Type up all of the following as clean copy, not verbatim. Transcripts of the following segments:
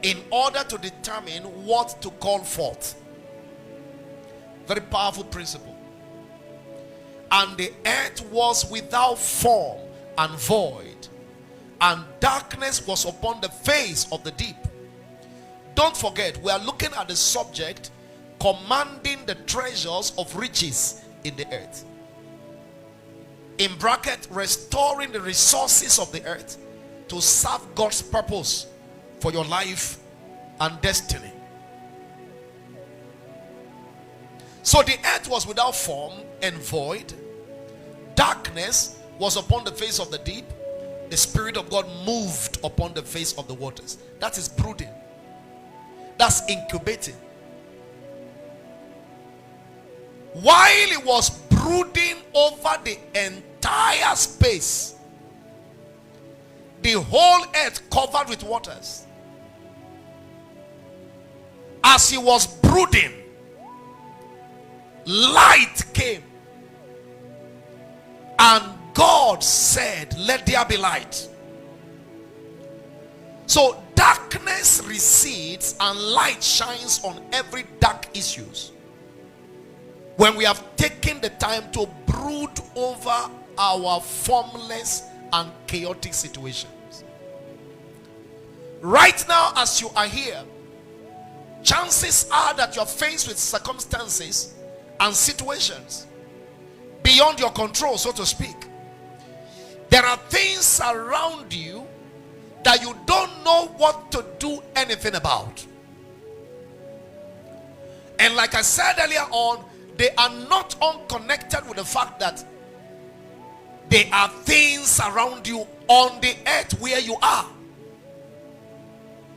in order to determine what to call forth. Very powerful principle. And the earth was without form and void, and darkness was upon the face of the deep. Don't forget, we are looking at the subject, commanding the treasures of riches in the earth. In bracket, restoring the resources of the earth to serve God's purpose for your life and destiny. So the earth was without form and void. Darkness was upon the face of the deep. The Spirit of God moved upon the face of the waters. That is brooding. That's incubating. While it was brooding over the entire space, the whole earth covered with waters. As he was brooding, light came, and God said, "Let there be light." So darkness recedes and light shines on every dark issues when we have taken the time to brood over our formless and chaotic situations. Right now, as you are here, chances are that you are faced with circumstances and situations beyond your control, so to speak. There are things around you that you don't know what to do anything about. And like I said earlier on, they are not unconnected with the fact that there are things around you on the earth where you are.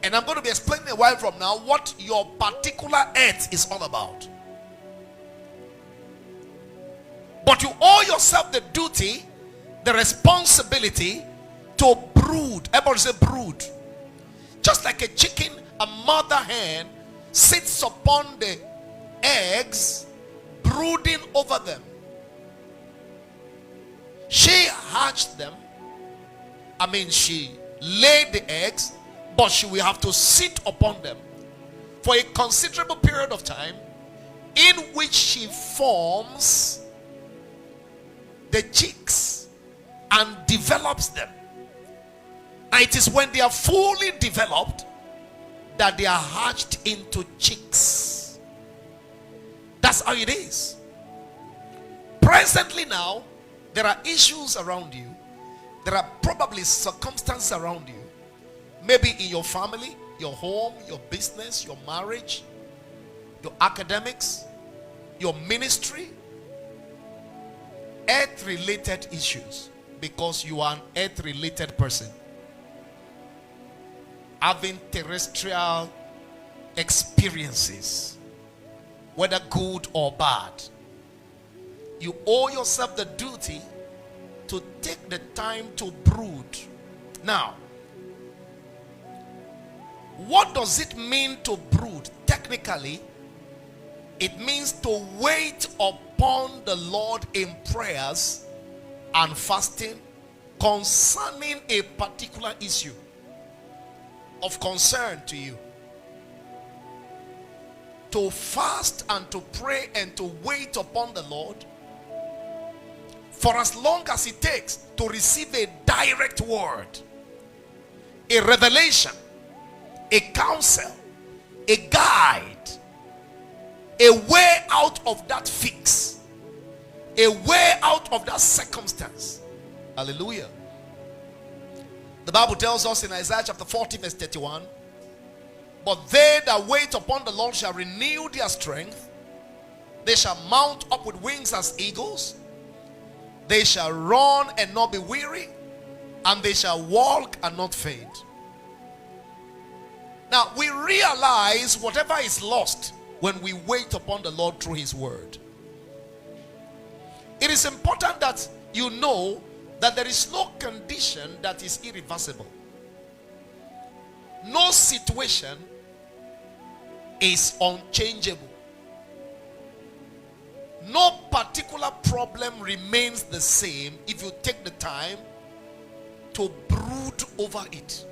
And I'm going to be explaining a while from now what your particular earth is all about. But you owe yourself the duty, the responsibility to brood. Everybody say brood. Just like a chicken, a mother hen sits upon the eggs, brooding over them. She hatched them. She laid the eggs, but she will have to sit upon them for a considerable period of time, in which she forms the chicks and develops them. And it is when they are fully developed that they are hatched into chicks. That's how it is. Presently now, there are issues around you. There are probably circumstances around you. Maybe in your family, your home, your business, your marriage, your academics, your ministry. Earth-related issues, because you are an earth-related person, having terrestrial experiences, whether good or bad. You owe yourself the duty to take the time to brood. Now, what does it mean to brood? Technically, it means to wait upon the Lord in prayers and fasting concerning a particular issue of concern to you. To fast and to pray and to wait upon the Lord for as long as it takes to receive a direct word, a revelation, a counsel, a guide, a way out of that fix, a way out of that circumstance. Hallelujah. The Bible tells us in Isaiah chapter 40 verse 31, "But they that wait upon the Lord shall renew their strength. They shall mount up with wings as eagles. They shall run and not be weary, and they shall walk and not faint." Now we realize whatever is lost when we wait upon the Lord through his word. It is important that you know that there is no condition that is irreversible. No situation is unchangeable. No particular problem remains the same if you take the time to brood over it.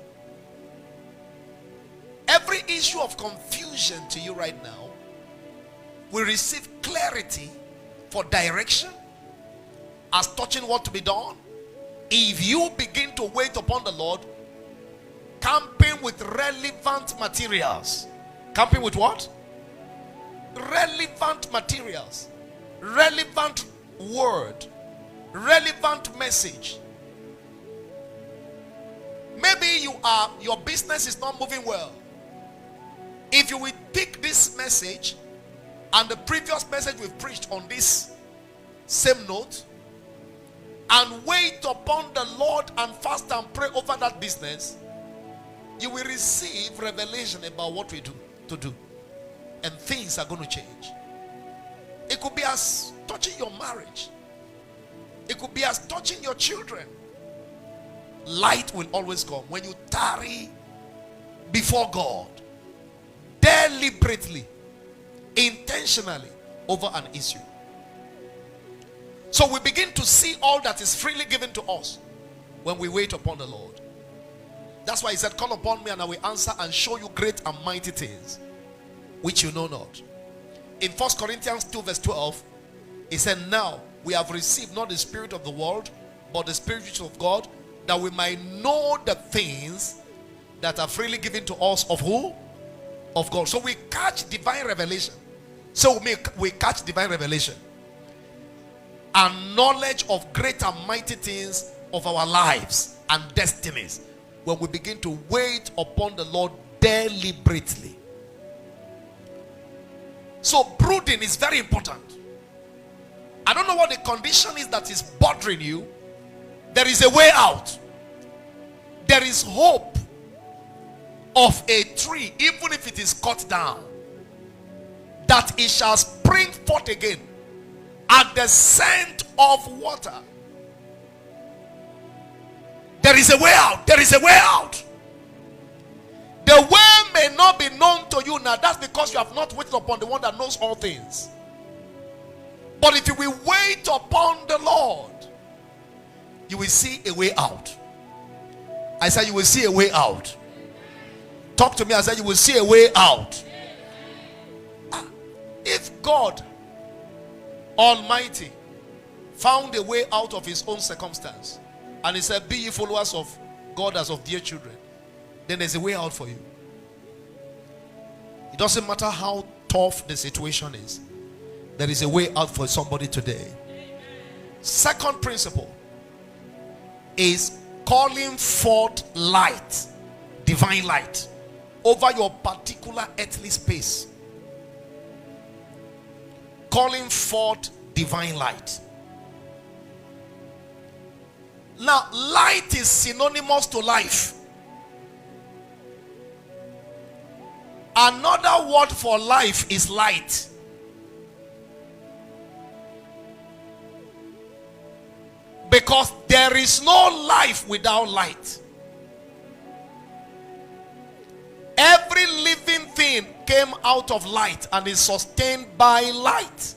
every issue of confusion to you right now will receive clarity for direction as touching what to be done. If you begin to wait upon the Lord, camping with relevant materials. Camping with what? Relevant materials. Relevant word. Relevant message. Maybe your business is not moving well. If you will pick this message and the previous message we've preached on this same note, and wait upon the Lord and fast and pray over that business, you will receive revelation about what we do to do, and things are going to change. It could be as touching your marriage. It could be as touching your children. Light will always come when you tarry before God deliberately, intentionally over an issue. So we begin to see all that is freely given to us when we wait upon the Lord. That's why he said, call upon me and I will answer and show you great and mighty things which you know not. In 1 Corinthians 2 verse 12, he said, now we have received not the spirit of the world, but the spirit of God, that we might know the things that are freely given to us of who? Of God. So we catch divine revelation. So we catch divine revelation and knowledge of great and mighty things of our lives and destinies when we begin to wait upon the Lord deliberately. So brooding is very important. I don't know what the condition is that is bothering you. There is a way out. There is hope of a tree, even if it is cut down, that it shall spring forth again at the scent of water. There is a way out. There is a way out. The way may not be known to you now. That's because you have not waited upon the one that knows all things. But if you will wait upon the Lord, you will see a way out. I said you will see a way out. Talk to me. I said you will see a way out. If God Almighty found a way out of his own circumstance, and he said, be ye followers of God as of dear children, then there's a way out for you. It doesn't matter how tough the situation is, there is a way out for somebody today. Second principle is calling forth light, divine light, over your particular earthly space. Calling forth divine light. Now, light is synonymous to life. Another word for life is light. Because there is no life without light. Every living thing came out of light and is sustained by light.